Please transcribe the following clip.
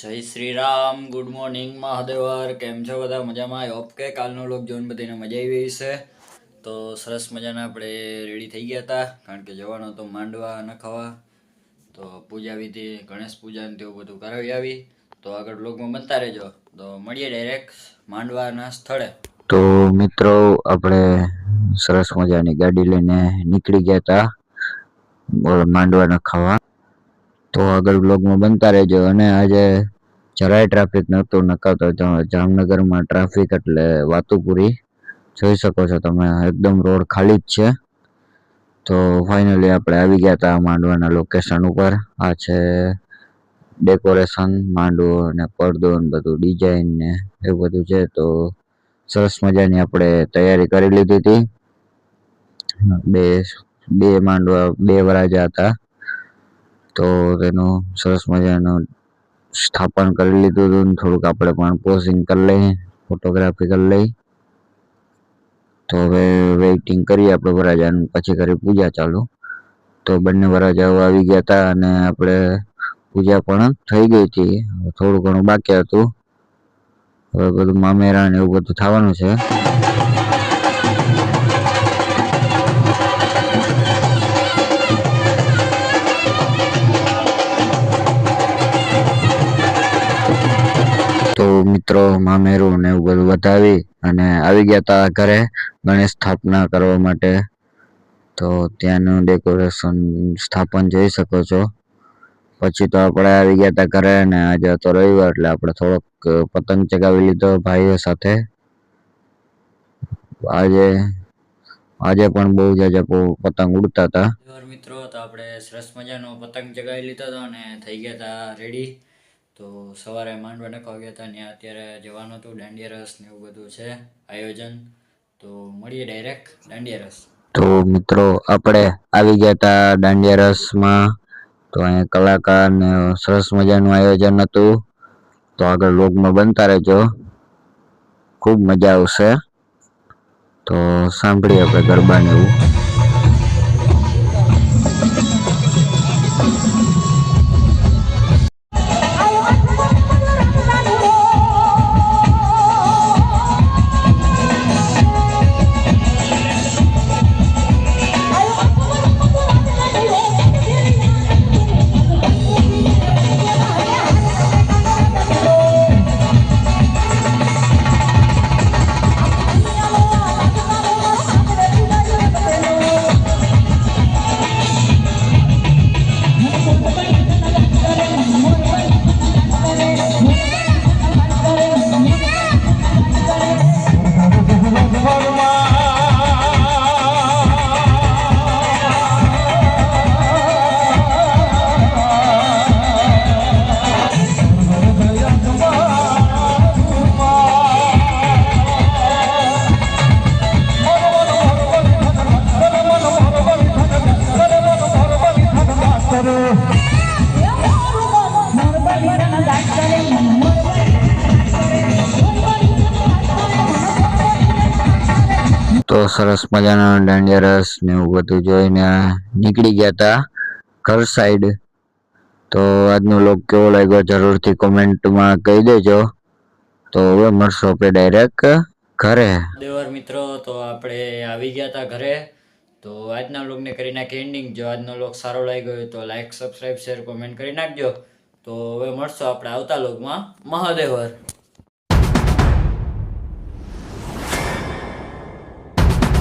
જય Shri Ram, good morning મહાદેવર. કેમ છો બધા? મજામાં? ઓકે, કાલનો લોક જોઈને બધાને મજા આવી છે. તો સરસ મજાના આપણે રેડી થઈ ગયા હતા, કારણ કે જવાનો તો માંડવા નખાવા. તો પૂજા વિધિ, ગણેશ પૂજા ને તેવું બધું કરાવી આવી. તો આગળ બ્લોગમાં બનતા રહેજો. તો મળીએ ડાયરેક્ટ માંડવાના સ્થળે. તો મિત્રો, આપણે સરસ મજાની ગાડી લઈને નીકળી ગયા હતા માંડવા નખાવા. તો આગળ બ્લોગમાં બનતા રહેજો. અને આજે જરાય ટ્રાફિક નહોતું, નકાતો જામનગરમાં ટ્રાફિક એટલે વાતું પૂરી. જોઈ શકો છો તમે, એકદમ રોડ ખાલી જ છે. તો ફાઇનલી આપણે આવી ગયા હતા માંડવાના લોકેશન ઉપર. આ છે ડેકોરેશન, માંડવો અને પડદો ને બધું ડિઝાઇન ને એવું બધું છે. તો સરસ મજાની આપણે તૈયારી કરી લીધી હતી. બે માંડવા, બે વરાજા હતા. તો તેનું સરસ મજાનું સ્થાપન કરી લીધું હતું. થોડુંક આપણે પણ પોઝિંગ કરી લઈએ, ફોટોગ્રાફી કરી લઈ. તો હવે વેઇટિંગ કરીએ આપણે વરાજાનું, પછી કરી પૂજા ચાલુ. તો બંને વરાજાઓ આવી ગયા હતા અને આપણે પૂજા પણ થઈ ગઈ હતી. થોડું ઘણું બાકી હતું. હવે બધું મામેરા ને એવું બધું થવાનું છે. તો મિત્રો, મામેરું ને એવું બધું વધાવી અને આવી ગયા હતા ઘરે ગણેશ સ્થાપના કરવા માટે. તો ત્યાંનું ડેકોરેશન સ્થાપન જોઈ શકો છો. પછી તો આપણે આવી ગયા હતા ઘરે, અને આજે તો રવિવાર એટલે આપણે થોડોક પતંગ ચગાવી લીધો ભાઈઓ સાથે. આજે પણ બહુ જાજા પતંગ ઉડતા હતા. મિત્રો, તો આપણે સરસ મજાનો પતંગ ચગાવી લીધો હતો અને થઈ ગયા હતા રેડી. તો સવારે માંડવા નખાવા ગયા હતા, ત્યાં અત્યારે જવાનું હતું. દાંડિયા રસ ને એવું બધું છે આયોજન. તો મળીએ ડાયરેક્ટ દાંડિયા રસ. તો મિત્રો, આપણે આવી ગયા હતા દાંડિયા રસમાં. તો અહીંયા કલાકાર ને સરસ મજાનું આયોજન હતું. તો આગળ વ્લોગમાં બનતા રહેજો, ખૂબ મજા આવશે. તો સાંભળીએ આપણે ગરબા ને એવું. તો સરસ મજાનો દાંડિયા રસ ને એવું બધું જોઈને નીકળી ગયા હતા ઘર સાઈડ. તો આજનો લોક કેવો લાગ્યો જરૂરથી કોમેન્ટમાં કહી દેજો. તો હવે મળશું આપણે ડાયરેક્ટ ઘરે. દેવર મિત્રો, તો આપણે આવી ગયા હતા ઘરે. તો આજના વ્લોગને કરી નાખી એન્ડિંગ. જો આજનો વ્લોગ સારો લાગ્યો હોય તો લાઈક, સબસ્ક્રાઈબ, શેર, કોમેન્ટ કરી નાખજો. તો હવે મળશું આપણે આવતા વ્લોગમાં. મહાદેવર.